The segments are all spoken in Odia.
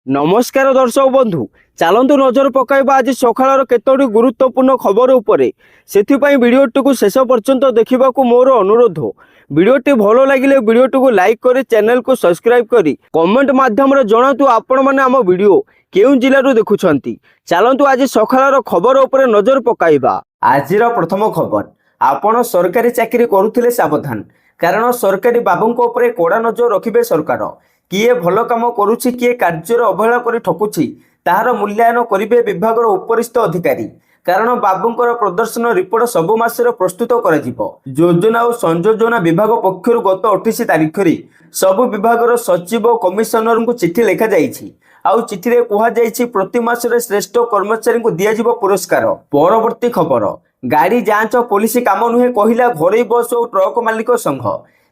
नमस्कार दर्शक बंधु चलतु नजर पकाइबा आज सकाळ केतोटी गुरुत्वपूर्ण खबर उपरे सेथिपाई वीडियोटी को शेष पर्यंत देखा मोर अनुरोध। वीडियोटी भल लगे वीडियोटी को लाइक करी चैनल को सब्सक्राइब करी कमेंट माध्यम जनातु आपण माने आम वीडियो केउ जिल्लारू देखुछंती। चलतु आज सकाळ खबर उपरे नजर पकाइबा। आजिर प्रथम खबर आपण सरकारी चाकरी करुथिले सावधान कारण सरकारी बाबूंक उपरे कड़ा नजर रखिबे सरकार। किए भल काम करुछि किए कार्यर अवहेला करी ठकुछि ताहार मूल्यांकन करिवे विभागर उपरिस्थ अधिकारी कारण बाबूंकर प्रदर्शन रिपोर्ट सबु मासर प्रस्तुत करा जिवो। योजना और संयोजना विभाग पक्षरु गत 28 तारिख रे सबु विभागर सचिव और कमिशनर को चिठी लिखा जाइछि। आउ चिठी रे कुहा जाइछि प्रति मासरे श्रेष्ठ कर्मचारी को दिया जिवो पुरस्कार। परवर्ती खबर गाड़ी जांच पुलिस काम नुहे कहिला घरोई बस और ट्रक मालिक संघ।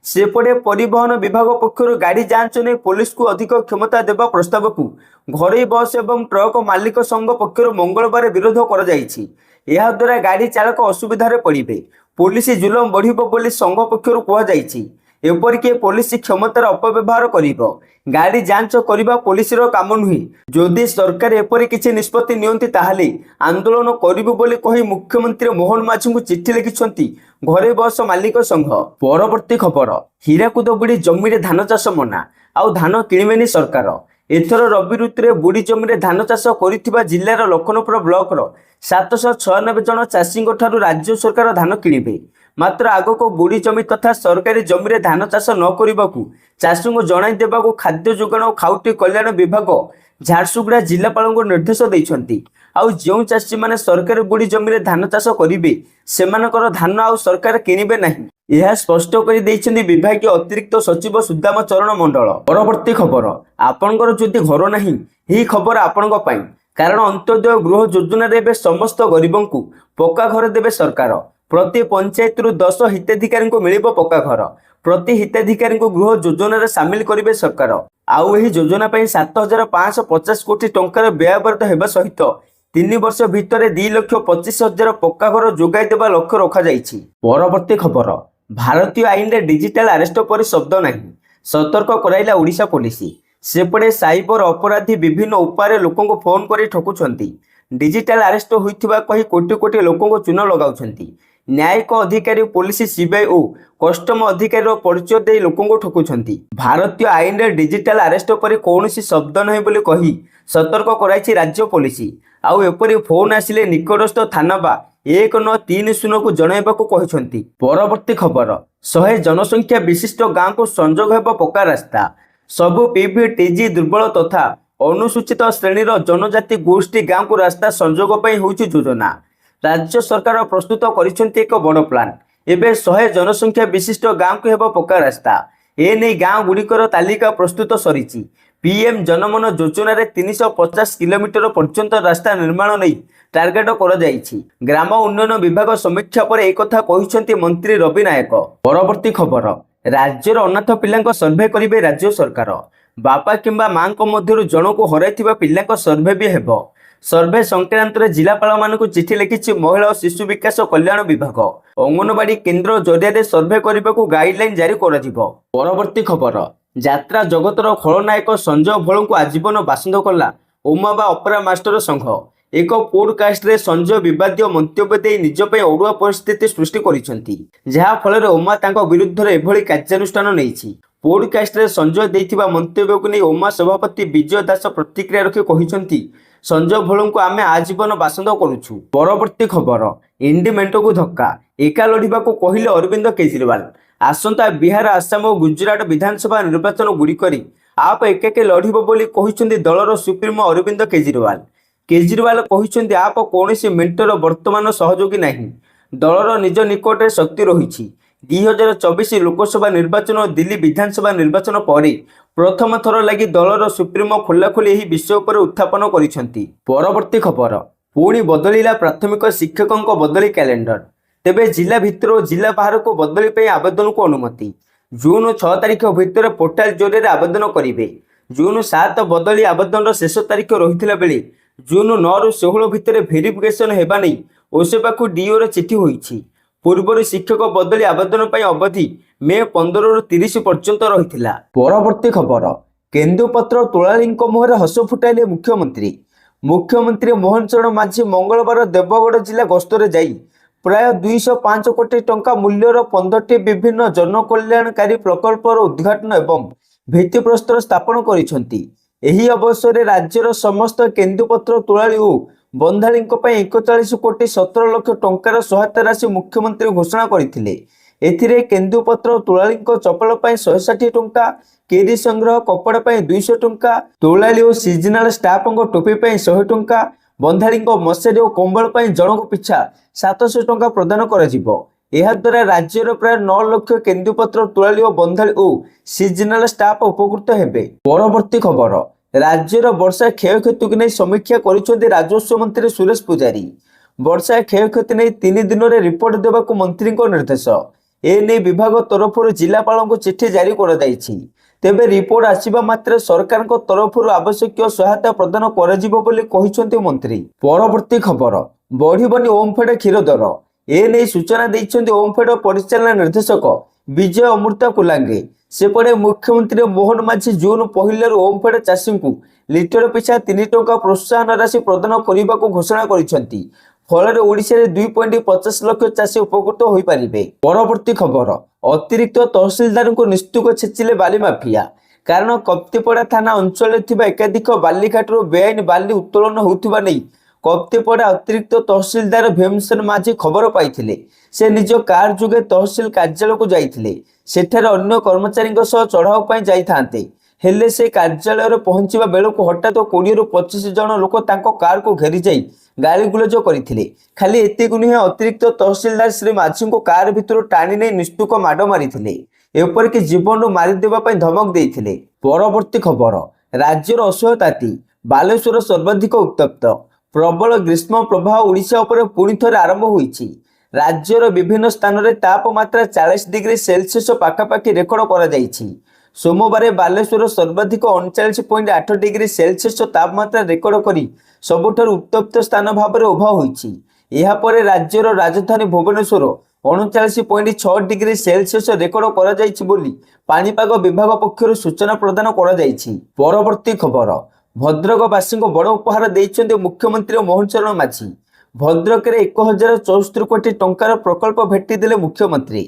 सेपटे परिवहन विभाग पक्षर गाड़ी जांच ने पुलिस को अधिक क्षमता देवा प्रस्ताव को घरोई बस एवं ट्रक मालिक संघ पक्षर मंगलवार विरोध कर जाइछि। यह द्वारा गाड़ी चालक असुविधार पड़े पुलिस जुलम बढ़िबो बोली संघ पक्षर कह जाइछि। एपरिक पुलिस क्षमतार अपव्यवहार करिबो गाड़ी जांच करबा पुलिस काम नुहे। जदि सरकार एपरि किछि निष्पत्ति नियंती ताहाले आंदोलन करिबो बोली कहि मुख्यमंत्री मोहन माझी को चिठी लिखिछंती घरे बस मालिक संघ। परवर्ती खबर हीराकुद बुड़ी जमी रे धान चाष मना आउ धान किणिबेनी सरकार। एथर रबी ऋतु में बुड़ी जमी रे धान चाष करिथिबा जिल्लार लखनपुर ब्लॉक रो 796 जन चाषी राज्य सरकार धान किणिबे। मात्र आगो को बुड़ी जमी तथा सरकारी जमी रे धान चाष न करबाकू चाषी को जणाई देबाकू खाद्य जोगाण और खाउटी कल्याण विभाग झारसुगुड़ा जिलापाल को निर्देश देइछंती। आउ जो चाषी माने सरकारी बुड़ी जमी रे धान चाष करिवे सेमानकर धान आउ सरकार किणिबे नाही यह स्पष्ट कर देइछंती विभागीय अतिरिक्त सचिव सुदाम चरण मंडल। परवर्ती खबर आपनकर जदि घर नाही ही खबर आपनक पई कारण अंत्योदय गृह योजना रे समस्त गरीबों को पक्का घर देवे सरकार। प्रति पंचायत रु 10 हिताधिकारी को मिलिबो पक्का घर। प्रति हिताधिकारी को गृह योजना रे शामिल करिवे सरकार। आउ एही योजना पई 7550 कोटी टंकार व्ययबराद हेबा सहित 3 वर्ष भितर 2,25,000 पक्का घर जोगाई देवा लक्ष्य रखा जाइछि। परवर्ती खबर भारतीय आईन रे डिजिटल अरेस्ट पर शब्द नहीं सतर्क कराइला ओडिशा पुलिस। सेपटे साइबर अपराधी विभिन्न उपाय लोकों को फोन कर ठकुछंती डिजिटल अरेस्ट होइथिबा कहि कोटी कोटी लोकों को चून लगाउछंती। न्यायिक अधिकारी पुलिस सीबीआई और कस्टम अधिकारी परिचय दे लोकों को ठकुछंती। भारतीय आईन रे डिजिटल अरेस्ट पर कौनसी शब्द नहीं बोली कही सतर्क कराइछि राज्य पुलिस। आउ एपरि फोन आसिले निकटस्थ थाना बा 1930 को जणाइबाकू कहिसंती। परवर्ती खबर 100 जनसंख्या विशिष्ट गांव को संजोग हेबो पक्का रास्ता। सबु पीवीटीजी दुर्बल तथा अनुसूचित श्रेणी जनजाति गोष्ठी गांव को रास्ता संजोग पई होउछि योजना। राज्य सरकार प्रस्तुत करिसंती एक बड़ प्लान। एबे 100 जनसंख्या विशिष्ट गांव को हेबो पक्का रास्ता। ए नै गांव गुड़िकर तालिका प्रस्तुत सरिछि। पीएम जनमन योजना रे 350 किलोमीटर पर्यंत रास्ता निर्माण नहीं टार्गेट कर जाइछि। ग्राम उन्नयन विभाग समीक्षा पर एक कथा कहिसंती मंत्री रवि नायक। परवर्ती खबर राज्यर अनाथ पिलांक सर्वे करिवे राज्य सरकार। बापा किंबा मां को मध्यरु जणको हराइथिबा पिलांक सर्वे भी हेबो। सर्वे संक्रांत रे जिलापाल मानकु चिठी लिखिछि महिला और शिशु विकास कल्याण विभाग। अंगनवाड़ी केन्द्र जरिया सर्वे करबाकू गाइडलाइन जारी कर जिवो। परवर्ती खबर यात्रा जगतर खलनायक संजय भोल को आजीवन बासंद कला ओमाबा अपेरा मास्टर संघ। एक पॉडकास्ट रे संजय विवादीय मंतव्य दे निज पे अड़ुआ परिस्थिति सृष्टि करिसंती जहा फल ओमा तांको विरुद्ध रे एभली कार्यानुष्ठान नेइछि। पॉडकास्ट रे संजय देइथिबा मंतव्य को नै ओमा सभापति विजय दास प्रतिक्रिया रखि कहिसंती संजय भोल को आमे आजीवन बासंद करूछु। परवर्ती खबर इंडिमेंटो को धक्का एका लड़िबा को कहिले अरविंद केजरीवाल। आसंता बिहार आसाम और गुजरात विधानसभा निर्वाचन गुड़िकरी आप एकाके लड़िबो बोली कहिसंती दलर सुप्रीमो अरविंद केजरीवाल। केजरीवाल कहिसंती आप कौनसी मेंटर वर्तमान सहयोगी नहीं दलर निज निकट में शक्ति रही। 2024 लोकसभा निर्वाचन और दिल्ली विधानसभा निर्वाचन पर प्रथम थर लगी दलर सुप्रीमो खोलाखोली यह विषय पर उत्थापन करिसंती। परवर्ती खबर पुणी बदलिला प्राथमिक शिक्षकों बदली कैलेंडर। तेबे जिला भितर और जिला बाहर को बदली पे आवेदन को अनुमति। जून 6 तारिख भितर पोर्टाल जरिए आवेदन करेंगे। जून 7 बदली आवेदन शेष तारिख रही बेले जून 9 रु 16 भितर भेरिफिकेशन हेबा नहीं ओसेबाकू डीओ रे चिठी होईछि। पूर्व शिक्षक बदली आवेदन अवधि मे 15 रु 30 पर्यंत रही। परवर्ती खबर କେନ୍ଦୁପତ୍ର ତୋଳାଳିଙ୍କ ମୁହଁରେ ହସ ଫୁଟାଇଲେ ମୁଖ୍ୟମନ୍ତ୍ରୀ ମୋହନ ଚରଣ ମାଝୀ ମଙ୍ଗଳବାର ଦେବଗଡ଼ ଜିଲ୍ଲା ଗସ୍ତରେ ଯାଇ ପ୍ରାୟ 205 କୋଟି ଟଙ୍କା ମୂଲ୍ୟର 15ଟି ବିଭିନ୍ନ ଜନକଲ୍ୟାଣକାରୀ ପ୍ରକଳ୍ପର ଉଦ୍ଘାଟନ ଏବଂ ଭିତ୍ତିପ୍ରସ୍ତର ସ୍ଥାପନ କରିଛନ୍ତି। ଏହି ଅବସରରେ ରାଜ୍ୟର ସମସ୍ତ କେନ୍ଦୁପତ୍ର ତୋଳାଳି ଓ ବନ୍ଧାଳିଙ୍କ ପାଇଁ 41 କୋଟି 17 ଲକ୍ଷ ଟଙ୍କାର ସହାୟତା ରାଶି ମୁଖ୍ୟମନ୍ତ୍ରୀ ଘୋଷଣା କରିଥିଲେ। ଏଥିରେ କେନ୍ଦୁପତ୍ର ତୋଳାଳିଙ୍କ ଚପଲ ପାଇଁ 160 ଟଙ୍କା, କେରି ସଂଗ୍ରହ କପଡ଼ା ପାଇଁ 200 ଟଙ୍କା, ତୋଳାଳି ଓ ସିଜନାଲ ଷ୍ଟାଫଙ୍କ ଟୋପି ପାଇଁ 100 ଟଙ୍କା, ବନ୍ଧାଳିଙ୍କ ମଶାରୀ ଓ କମ୍ବଳ ପାଇଁ ଜଣଙ୍କ ପିଛା 700 ଟଙ୍କା ପ୍ରଦାନ କରାଯିବ। ଏହାଦ୍ୱାରା ରାଜ୍ୟର ପ୍ରାୟ 9 ଲକ୍ଷ କେନ୍ଦୁପତ୍ର ତୋଳାଳି ଓ ବନ୍ଧାଳି ଓ ସିଜନାଲ ଷ୍ଟାଫ ଉପକୃତ ହେବେ। ପରବର୍ତ୍ତୀ ଖବର, ରାଜ୍ୟର ବର୍ଷା କ୍ଷୟକ୍ଷତିକୁ ନେଇ ସମୀକ୍ଷା କରିଛନ୍ତି ରାଜସ୍ୱ ମନ୍ତ୍ରୀ ସୁରେଶ ପୂଜାରୀ। ବର୍ଷା କ୍ଷୟକ୍ଷତି ନେଇ 3 ଦିନରେ ରିପୋର୍ଟ ଦେବାକୁ ମନ୍ତ୍ରୀଙ୍କ ନିର୍ଦ୍ଦେଶ। ଏନେଇ ବିଭାଗ ତରଫରୁ ଜିଲ୍ଲାପାଳଙ୍କୁ ଚିଠି ଜାରି କରାଯାଇଛି। ତେବେ ରିପୋର୍ଟ ଆସିବା ମାତ୍ରେ ସରକାରଙ୍କ ତରଫରୁ ଆବଶ୍ୟକୀୟ ସହାୟତା ପ୍ରଦାନ କରାଯିବ ବୋଲି କହିଛନ୍ତି ମନ୍ତ୍ରୀ। ପରବର୍ତ୍ତୀ ଖବର, ବଢ଼ିବନି ଓମଫେଡ କ୍ଷୀର ଦର। ଏନେଇ ସୂଚନା ଦେଇଛନ୍ତି ଓମଫେଡ ପରିଚାଳନା ନିର୍ଦ୍ଦେଶକ ବିଜୟ ଅମୃତା କୁଲାଙ୍ଗେ। ସେପଟେ ମୁଖ୍ୟମନ୍ତ୍ରୀ ମୋହନ ମାଝୀ ଜୁନ 1ରୁ ଓମଫେଡ ଚାଷୀଙ୍କୁ ଲିଟର ପିଛା 3 ଟଙ୍କା ପ୍ରୋତ୍ସାହନ ରାଶି ପ୍ରଦାନ କରିବାକୁ ଘୋଷଣା କରିଛନ୍ତି। ଫଳରେ ଓଡ଼ିଶାରେ 2.50 ଲକ୍ଷ ଚାଷୀ ଉପକୃତ ହୋଇପାରିବେ। ପରବର୍ତ୍ତୀ ଖବର, ଅତିରିକ୍ତ ତହସିଲଦାରଙ୍କୁ ନିସ୍ତୁକ ଛେଚିଲେ ବାଲି ମାଫିଆ। କାରଣ କପ୍ତିପଡ଼ା ଥାନା ଅଞ୍ଚଳରେ ଥିବା ଏକାଧିକ ବାଲିଘାଟରୁ ବେଆଇନ ବାଲି ଉତ୍ତୋଳନ ହେଉଥିବା ନେଇ କପ୍ତିପଡ଼ା ଅତିରିକ୍ତ ତହସିଲଦାର ଭୀମସେନ ମାଝୀ ଖବର ପାଇଥିଲେ। ସେ ନିଜ କାର ଯୋଗେ ତହସିଲ କାର୍ଯ୍ୟାଳୟକୁ ଯାଇଥିଲେ। ସେଠାରେ ଅନ୍ୟ କର୍ମଚାରୀଙ୍କ ସହ ଚଢ଼ାଉ ପାଇଁ ଯାଇଥାନ୍ତେ। ହେଲେ ସେ କାର୍ଯ୍ୟାଳୟରେ ପହଞ୍ଚିବା ବେଳକୁ ହଠାତ୍ 20ରୁ 25 ଜଣ ଲୋକ ତାଙ୍କ କାରକୁ ଘେରି ଯାଇ ଗାଳିଗୁଲଜ କରିଥିଲେ। ଖାଲି ଏତିକି ନୁହେଁ, ଅତିରିକ୍ତ ତହସିଲଦାର ଶ୍ରୀ ମାଝୀଙ୍କୁ କାର ଭିତରୁ ଟାଣି ନେଇ ନିସ୍ତୁକ ମାଡ଼ ମାରିଥିଲେ। ଏପରିକି ଜୀବନରୁ ମାରିଦେବା ପାଇଁ ଧମକ ଦେଇଥିଲେ। ପରବର୍ତ୍ତୀ ଖବର, ରାଜ୍ୟର ଅସହ୍ୟ ତାତି, ବାଲେଶ୍ୱର ସର୍ବାଧିକ ଉତ୍ତପ୍ତ। ପ୍ରବଳ ଗ୍ରୀଷ୍ମ ପ୍ରବାହ ଓଡ଼ିଶା ଉପରେ ପୁଣି ଥରେ ଆରମ୍ଭ ହୋଇଛି। ରାଜ୍ୟର ବିଭିନ୍ନ ସ୍ଥାନରେ ତାପମାତ୍ରା 40 ଡିଗ୍ରୀ ସେଲସିୟସ ପାଖାପାଖି ରେକର୍ଡ କରାଯାଇଛି। ସୋମବାର ବାଲେଶ୍ୱର ସର୍ବାଧିକ 39.8 ଡିଗ୍ରୀ ସେଲସିୟସ ତାପମାତ୍ରା ରେକର୍ଡ କରି ସବୁଠାରୁ ଉତ୍ତପ୍ତ ସ୍ଥାନ ଭାବରେ ଉଭା ହୋଇଛି। ଏହାପରେ ରାଜ୍ୟର ରାଜଧାନୀ ଭୁବନେଶ୍ୱର 39.6 ଡିଗ୍ରୀ ସେଲସିୟସ ରେକର୍ଡ କରାଯାଇଛି ବୋଲି ପାଣିପାଗ ବିଭାଗ ପକ୍ଷରୁ ସୂଚନା ପ୍ରଦାନ କରାଯାଇଛି। ପରବର୍ତ୍ତୀ ଖବର, ଭଦ୍ରକବାସୀଙ୍କୁ ବଡ଼ ଉପହାର ଦେଇଛନ୍ତି ମୁଖ୍ୟମନ୍ତ୍ରୀ ମୋହନ ଚରଣ ମାଝୀ। ଭଦ୍ରକରେ 1074 କୋଟି ଟଙ୍କାର ପ୍ରକଳ୍ପ ଭେଟି ଦେଲେ ମୁଖ୍ୟମନ୍ତ୍ରୀ।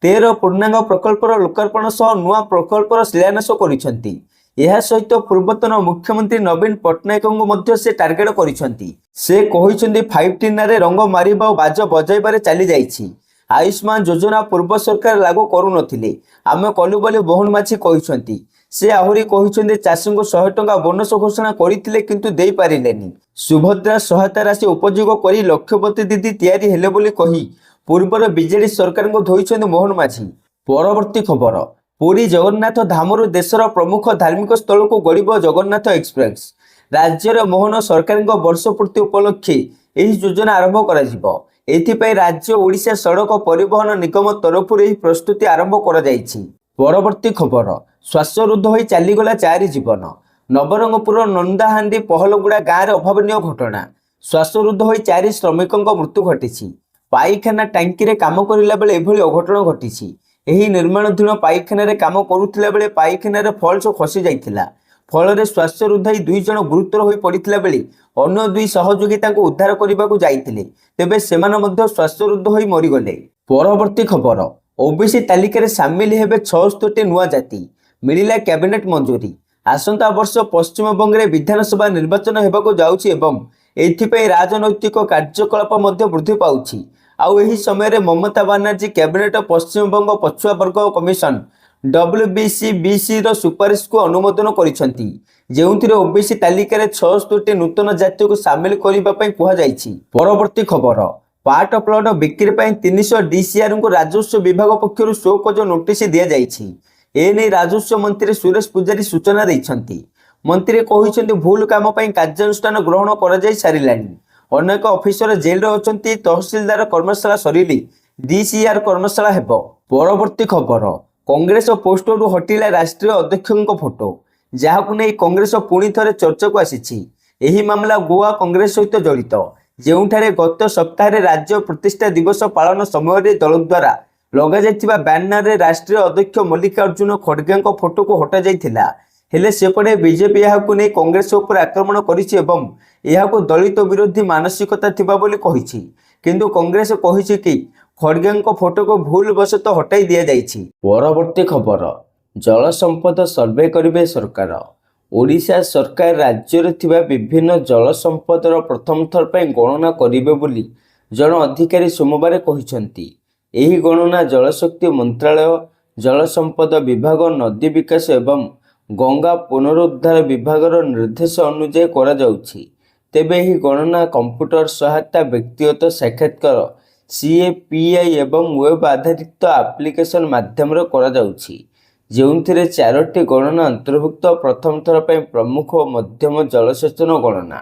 13 ପୂର୍ଣ୍ଣାଙ୍ଗ ପ୍ରକଳ୍ପର ଲୋକାର୍ପଣ ସହ ନୂଆ ପ୍ରକଳ୍ପର ଶିଳାନ୍ୟାସ କରିଛନ୍ତି। ଏହା ସହିତ ପୂର୍ବତନ ମୁଖ୍ୟମନ୍ତ୍ରୀ ନବୀନ ପଟ୍ଟନାୟକଙ୍କୁ ମଧ୍ୟ ସେ ଟାର୍ଗେଟ କରିଛନ୍ତି। ସେ କହିଛନ୍ତି 5T ନାଁରେ ରଙ୍ଗ ମାରିବା ଓ ବାଜ ବଜାଇବାରେ ଚାଲି ଯାଇଛି। ଆୟୁଷ୍ମାନ ଯୋଜନା ପୂର୍ବ ସରକାର ଲାଗୁ କରୁନଥିଲେ, ଆମେ କଲୁ ବୋଲି ମୋହନ ମାଝୀ କହିଛନ୍ତି। ସେ ଆହୁରି କହିଛନ୍ତି ଚାଷୀଙ୍କୁ 100 ଟଙ୍କା ବୋନସ ଘୋଷଣା କରିଥିଲେ କିନ୍ତୁ ଦେଇପାରିଲେନି। ସୁଭଦ୍ରା ସହାୟତା ରାଶି ଉପଯୋଗ କରି ଲକ୍ଷପତି ଦିଦି ତିଆରି ହେଲେ ବୋଲି କହି ପୂର୍ବର ବିଜେଡି ସରକାରଙ୍କୁ ଧୋଇଛନ୍ତି ମୋହନ ମାଝୀ। ପରବର୍ତ୍ତୀ ଖବର, ପୁରୀ ଜଗନ୍ନାଥ ଧାମରୁ ଦେଶର ପ୍ରମୁଖ ଧାର୍ମିକ ସ୍ଥଳକୁ ଗଡ଼ିବ ଜଗନ୍ନାଥ ଏକ୍ସପ୍ରେସ। ରାଜ୍ୟରେ ମୋହନ ସରକାରଙ୍କ ବର୍ଷ ପୂର୍ତ୍ତି ଉପଲକ୍ଷେ ଏହି ଯୋଜନା ଆରମ୍ଭ କରାଯିବ। ଏଥିପାଇଁ ରାଜ୍ୟ ଓଡ଼ିଶା ସଡ଼କ ପରିବହନ ନିଗମ ତରଫରୁ ଏହି ପ୍ରସ୍ତୁତି ଆରମ୍ଭ କରାଯାଇଛି। ପରବର୍ତ୍ତୀ ଖବର, ଶ୍ୱାସରୁଦ୍ଧ ହୋଇ ଚାଲିଗଲା 4 ଜୀବନ। ନବରଙ୍ଗପୁର ନନ୍ଦାହାଣ୍ଡି ପହଲଗୁଡ଼ା ଗାଁରେ ଅଭାବନୀୟ ଘଟଣା। ଶ୍ୱାସରୁଦ୍ଧ ହୋଇ 4 ଶ୍ରମିକଙ୍କ ମୃତ୍ୟୁ ଘଟିଛି। ପାଇଖାନା ଟାଙ୍କିରେ କାମ କରିଲା ବେଳେ ଏଭଳି ଅଘଟଣ ଘଟିଛି। ଏହି ନିର୍ମାଣାଧୀନ ପାଇଖାନାରେ କାମ କରୁଥିଲା ବେଳେ ପାଇଖାନାରେ ଫଲ୍ସ ଖସି ଯାଇଥିଲା। ଫଳରେ ଶ୍ୱାସରୁଦ୍ଧ ହୋଇ 2 ଜଣ ଗୁରୁତର ହୋଇ ପଡ଼ିଥିଲା ବେଳେ ଅନ୍ୟ 2 ସହଯୋଗୀ ତାଙ୍କୁ ଉଦ୍ଧାର କରିବାକୁ ଯାଇଥିଲେ। ତେବେ ସେମାନେ ମଧ୍ୟ ଶ୍ୱାସରୁଦ୍ଧ ହୋଇ ମରିଗଲେ। ପରବର୍ତ୍ତୀ ଖବର, ଓବିସି ତାଲିକାରେ ସାମିଲ ହେବେ 76ଟି ନୂଆ ଜାତି। ମିଳିଲା କ୍ୟାବିନେଟ ମଞ୍ଜୁରୀ। ଆସନ୍ତା ବର୍ଷ ପଶ୍ଚିମବଙ୍ଗରେ ବିଧାନସଭା ନିର୍ବାଚନ ହେବାକୁ ଯାଉଛି ଏବଂ ଏଥିପାଇଁ ରାଜନୈତିକ କାର୍ଯ୍ୟକଳାପ ମଧ୍ୟ ବୃଦ୍ଧି ପାଉଛି। ଆଉ ଏହି ସମୟରେ ମମତା ବାନାର୍ଜୀ କ୍ୟାବିନେଟ ପଶ୍ଚିମବଙ୍ଗ ପଛୁଆ ବର୍ଗ କମିଶନ WBCBCର ସୁପାରିଶକୁ ଅନୁମୋଦନ କରିଛନ୍ତି, ଯେଉଁଥିରେ ଓବିସି ତାଲିକାରେ 76ଟି ନୂତନ ଜାତିକୁ ସାମିଲ କରିବା ପାଇଁ କୁହାଯାଇଛି। ପରବର୍ତ୍ତୀ ଖବର, ପାଟ ପ୍ଲଟ ବିକ୍ରି ପାଇଁ 300 DCRଙ୍କୁ ରାଜସ୍ୱ ବିଭାଗ ପକ୍ଷରୁ ଶୋକଜ ନୋଟିସ ଦିଆଯାଇଛି। ଏନେଇ ରାଜସ୍ୱ ମନ୍ତ୍ରୀ ସୁରେଶ ପୂଜାରୀ ସୂଚନା ଦେଇଛନ୍ତି। ମନ୍ତ୍ରୀ କହିଛନ୍ତି ଭୁଲ କାମ ପାଇଁ କାର୍ଯ୍ୟାନୁଷ୍ଠାନ ଗ୍ରହଣ କରାଯାଇ ସାରିଲାଣି। ଅନେକ ଅଫିସର ଜେଲରେ ଅଛନ୍ତି। ତହସିଲଦାର କର୍ମଶାଳା ସରିଲେ DCR କର୍ମଶାଳା ହେବ। ପରବର୍ତ୍ତୀ ଖବର, କଂଗ୍ରେସ ପୋଷ୍ଟରରୁ ହଟିଲା ରାଷ୍ଟ୍ରୀୟ ଅଧ୍ୟକ୍ଷଙ୍କ ଫଟୋ, ଯାହାକୁ ନେଇ କଂଗ୍ରେସ ପୁଣି ଥରେ ଚର୍ଚ୍ଚାକୁ ଆସିଛି। ଏହି ମାମଲା ଗୋଆ କଂଗ୍ରେସ ସହିତ ଜଡ଼ିତ, ଯେଉଁଠାରେ ଗତ ସପ୍ତାହରେ ରାଜ୍ୟ ପ୍ରତିଷ୍ଠା ଦିବସ ପାଳନ ସମୟରେ ଦଳ ଦ୍ୱାରା ଲଗାଯାଇଥିବା ବ୍ୟାନରରେ ରାଷ୍ଟ୍ରୀୟ ଅଧ୍ୟକ୍ଷ ମଲ୍ଲିକାର୍ଜୁନ ଖଡଗେଙ୍କ ଫଟୋକୁ ହଟାଯାଇଥିଲା। ହେଲେ ସେପଟେ ବିଜେପି ଏହାକୁ ନେଇ କଂଗ୍ରେସ ଉପରେ ଆକ୍ରମଣ କରିଛି ଏବଂ ଏହାକୁ ଦଳିତ ବିରୋଧୀ ମାନସିକତା ଥିବା ବୋଲି କହିଛି। କିନ୍ତୁ କଂଗ୍ରେସ କହିଛି କି ଖଡଗେଙ୍କ ଫଟୋକୁ ଭୁଲ ବଶତଃ ହଟାଇ ଦିଆଯାଇଛି। ପରବର୍ତ୍ତୀ ଖବର, ଜଳ ସମ୍ପଦ ସର୍ଭେ କରିବେ ସରକାର। ଓଡ଼ିଶା ସରକାର ରାଜ୍ୟରେ ଥିବା ବିଭିନ୍ନ ଜଳ ସମ୍ପଦର ପ୍ରଥମ ଥର ପାଇଁ ଗଣନା କରିବେ ବୋଲି ଜଣେ ଅଧିକାରୀ ସୋମବାର କହିଛନ୍ତି। ଏହି ଗଣନା ଜଳଶକ୍ତି ମନ୍ତ୍ରାଳୟ, ଜଳ ସମ୍ପଦ ବିଭାଗ, ନଦୀ ବିକାଶ ଏବଂ ଗଙ୍ଗା ପୁନରୁଦ୍ଧାର ବିଭାଗର ନିର୍ଦ୍ଦେଶ ଅନୁଯାୟୀ କରାଯାଉଛି। ତେବେ ଏହି ଗଣନା କମ୍ପ୍ୟୁଟର ସହାୟତା, ବ୍ୟକ୍ତିଗତ ସାକ୍ଷାତକାର, CAPI ଏବଂ ୱେବ୍ ଆଧାରିତ ଆପ୍ଲିକେସନ ମାଧ୍ୟମରେ କରାଯାଉଛି, ଯେଉଁଥିରେ 4ଟି ଗଣନା ଅନ୍ତର୍ଭୁକ୍ତ। ପ୍ରଥମ ଥର ପାଇଁ ପ୍ରମୁଖ ଓ ମଧ୍ୟମ ଜଳସେଚନ ଗଣନା,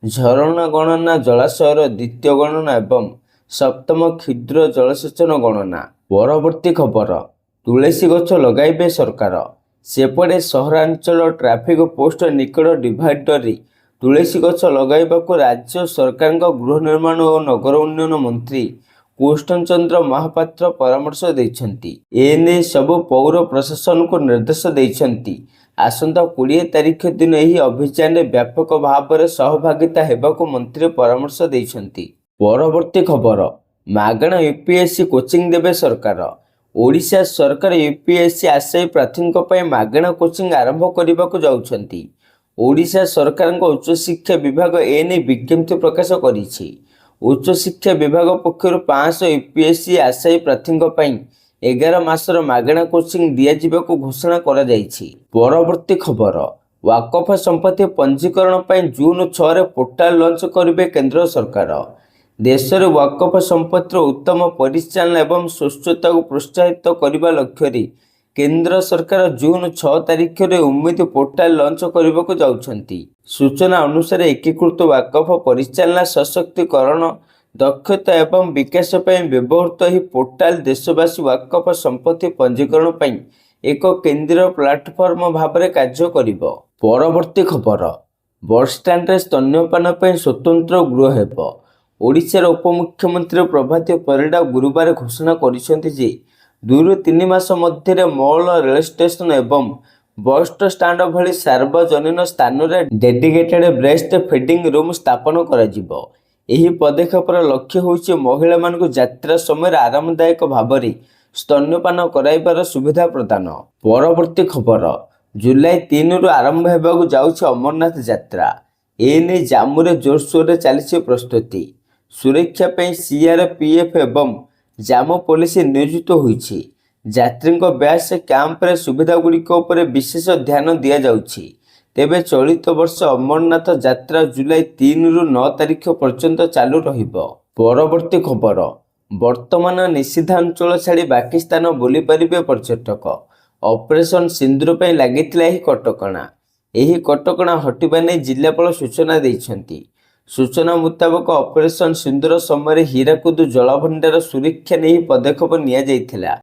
ଝରଣା ଗଣନା, ଜଳାଶୟର ଦ୍ୱିତୀୟ ଗଣନା ଏବଂ ସପ୍ତମ କ୍ଷୁଦ୍ର ଜଳସେଚନ ଗଣନା। ପରବର୍ତ୍ତୀ ଖବର, ତୁଳସୀ ଗଛ ଲଗାଇବେ ସରକାର। ସେପଟେ ସହରାଞ୍ଚଳ ଟ୍ରାଫିକ ପୋଷ୍ଟ ନିକଟ ଡିଭାଇଡରରେ ତୁଳସୀ ଗଛ ଲଗାଇବାକୁ ରାଜ୍ୟ ସରକାରଙ୍କ ଗୃହ ନିର୍ମାଣ ଓ ନଗର ଉନ୍ନୟନ ମନ୍ତ୍ରୀ କୃଷ୍ଣ ଚନ୍ଦ୍ର ମହାପାତ୍ର ପରାମର୍ଶ ଦେଇଛନ୍ତି। ଏନେଇ ସବୁ ପୌର ପ୍ରଶାସନକୁ ନିର୍ଦ୍ଦେଶ ଦେଇଛନ୍ତି। ଆସନ୍ତା 20 ତାରିଖ ଦିନ ଏହି ଅଭିଯାନରେ ବ୍ୟାପକ ଭାବରେ ସହଭାଗିତା ହେବାକୁ ମନ୍ତ୍ରୀ ପରାମର୍ଶ ଦେଇଛନ୍ତି। ପରବର୍ତ୍ତୀ ଖବର, ମାଗଣା UPSC କୋଚିଂ ଦେବେ ସରକାର। ଓଡ଼ିଶା ସରକାର UPSC ଆଶାୟୀ ପ୍ରାର୍ଥୀଙ୍କ ପାଇଁ ମାଗଣା କୋଚିଂ ଆରମ୍ଭ କରିବାକୁ ଯାଉଛନ୍ତି। ଓଡ଼ିଶା ସରକାରଙ୍କ ଉଚ୍ଚଶିକ୍ଷା ବିଭାଗ ଏନେଇ ବିଜ୍ଞପ୍ତି ପ୍ରକାଶ କରିଛି। ଉଚ୍ଚଶିକ୍ଷା ବିଭାଗ ପକ୍ଷରୁ 500 UPSC ଆଶାୟୀ ପ୍ରାର୍ଥୀଙ୍କ ପାଇଁ 11 ମାସର ମାଗଣା କୋଚିଂ ଦିଆଯିବାକୁ ଘୋଷଣା କରାଯାଇଛି। ପରବର୍ତ୍ତୀ ଖବର, ୱାକଫ ସମ୍ପତ୍ତି ପଞ୍ଜୀକରଣ ପାଇଁ ଜୁନ୍ 6ରେ ପୋର୍ଟାଲ ଲଞ୍ଚ କରିବେ କେନ୍ଦ୍ର ସରକାର। ଦେଶରେ ୱାକଫ ସମ୍ପତ୍ତିର ଉତ୍ତମ ପରିଚାଳନା ଏବଂ ସ୍ୱଚ୍ଛତାକୁ ପ୍ରୋତ୍ସାହିତ କରିବା ଲକ୍ଷ୍ୟରେ କେନ୍ଦ୍ର ସରକାର ଜୁନ୍ 6 ତାରିଖରେ ଉମ୍ମିଦ ପୋର୍ଟାଲ ଲଞ୍ଚ କରିବାକୁ ଯାଉଛନ୍ତି। ସୂଚନା ଅନୁସାରେ ଏକୀକୃତ ୱାକଫ ପରିଚାଳନା, ସଶକ୍ତିକରଣ, ଦକ୍ଷତା ଏବଂ ବିକାଶ ପାଇଁ ବ୍ୟବହୃତ ଏହି ପୋର୍ଟାଲ ଦେଶବାସୀ ୱାକଫ ସମ୍ପତ୍ତି ପଞ୍ଜୀକରଣ ପାଇଁ ଏକ କେନ୍ଦ୍ରୀୟ ପ୍ଲାଟଫର୍ମ ଭାବରେ କାର୍ଯ୍ୟ କରିବ। ପରବର୍ତ୍ତୀ ଖବର, ବସଷ୍ଟାଣ୍ଡରେ ସ୍ତନ୍ୟପାନ ପାଇଁ ସ୍ୱତନ୍ତ୍ର ଗୃହ ହେବ। ଓଡ଼ିଶାର ଉପମୁଖ୍ୟମନ୍ତ୍ରୀ ପ୍ରଭାତୀ ପରିଡ଼ା ଗୁରୁବାର ଘୋଷଣା କରିଛନ୍ତି ଯେ 2ରୁ 3 ମାସ ମଧ୍ୟରେ ମଲ୍, ରେଳ ଷ୍ଟେସନ ଏବଂ ବସ୍ ଷ୍ଟାଣ୍ଡ ଭଳି ସାର୍ବଜନୀନ ସ୍ଥାନରେ ଡେଡିକେଟେଡ୍ ବ୍ରେଷ୍ଟ ଫିଡିଂ ରୁମ୍ ସ୍ଥାପନ କରାଯିବ। ଏହି ପଦକ୍ଷେପର ଲକ୍ଷ୍ୟ ହେଉଛି ମହିଳାମାନଙ୍କୁ ଯାତ୍ରା ସମୟରେ ଆରାମଦାୟକ ଭାବରେ ସ୍ତନ୍ୟପାନ କରାଇବାର ସୁବିଧା ପ୍ରଦାନ। ପରବର୍ତ୍ତୀ ଖବର, ଜୁଲାଇ 3ରୁ ଆରମ୍ଭ ହେବାକୁ ଯାଉଛି ଅମରନାଥ ଯାତ୍ରା। ଏନେଇ ଜାମ୍ମୁରେ ଜୋରସୋରରେ ଚାଲିଛି ପ୍ରସ୍ତୁତି। ସୁରକ୍ଷା ପାଇଁ CRPF ଏବଂ ଜାମ୍ମୁ ପୋଲିସ ନିୟୋଜିତ ହୋଇଛି। ଯାତ୍ରୀଙ୍କ ବେସ୍ କ୍ୟାମ୍ପରେ ସୁବିଧାଗୁଡ଼ିକ ଉପରେ ବିଶେଷ ଧ୍ୟାନ ଦିଆଯାଉଛି। ତେବେ ଚଳିତ ବର୍ଷ ଅମରନାଥ ଯାତ୍ରା ଜୁଲାଇ 3ରୁ 9 ତାରିଖ ପର୍ଯ୍ୟନ୍ତ ଚାଲୁ ରହିବ। ପରବର୍ତ୍ତୀ ଖବର, ବର୍ତ୍ତମାନ ନିଷିଦ୍ଧାଞ୍ଚଳ ଛାଡ଼ି ବାକି ସ୍ଥାନ ବୁଲିପାରିବେ ପର୍ଯ୍ୟଟକ। ଅପରେସନ ସିନ୍ଦୁର ପାଇଁ ଲାଗିଥିଲା ଏହି କଟକଣା। ଏହି କଟକଣା ହଟିବା ନେଇ ଜିଲ୍ଲାପାଳ ସୂଚନା ଦେଇଛନ୍ତି। ସୂଚନା ମୁତାବକ ଅପରେସନ ସିନ୍ଦୁର ସମୟରେ ହୀରାକୁଦ ଜଳଭଣ୍ଡାର ସୁରକ୍ଷା ନେଇ ପଦକ୍ଷେପ ନିଆଯାଇଥିଲା।